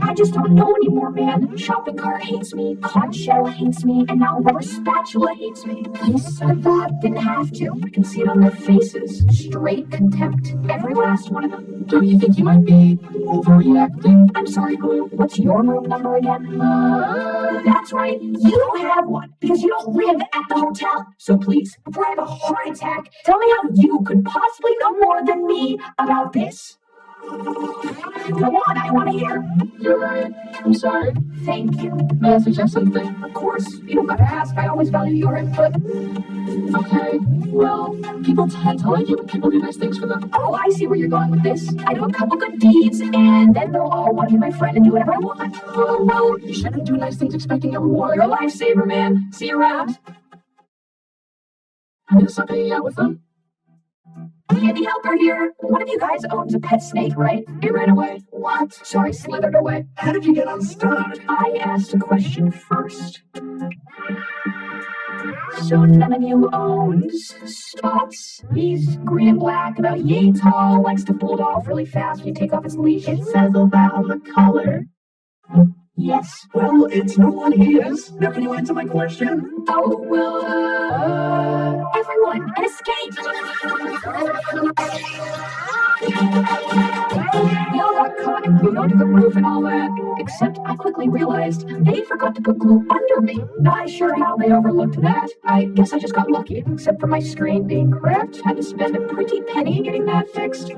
I just don't know anymore, man. Shopping cart hates me, conch shell hates me, and now rubber spatula hates me. This or that, didn't have to. I can see it on their faces. Straight contempt. Every last one of them. Don't you think you might be overreacting? I'm sorry, Blue. What's your room number again? That's right. You have one because you don't live at the hotel. So please, before I have a heart attack, tell me how you could possibly know more than me about this. Go on, I want to hear. You're right. I'm sorry. Thank you. May I suggest something? Of course, you don't gotta ask. I always value your input. Okay, well, people tend to like you when people do nice things for them. Oh, I see where you're going with this. I do a couple good deeds, and then they'll all want to be my friend and do whatever I want. Oh, well, you shouldn't do nice things expecting a reward. You're a lifesaver, man. See you around. I'm gonna stop hanging out with them. Candy helper here. One of you guys owns a pet snake, right? It ran away. What? Sorry, slithered away. How did you get unstuck? I asked a question first. So none of you owns Spots. He's green and black, about yay tall, likes to fold off really fast when you take off his leash. It says that on the collar. Yes. Well, it's not what he is. Now can you answer my question? Oh, well, everyone, an escape! We all got caught and glued onto the roof and all that. Except I quickly realized they forgot to put glue under me. Not sure how they overlooked that. I guess I just got lucky, except for my screen being cracked. Had to spend a pretty penny getting that fixed.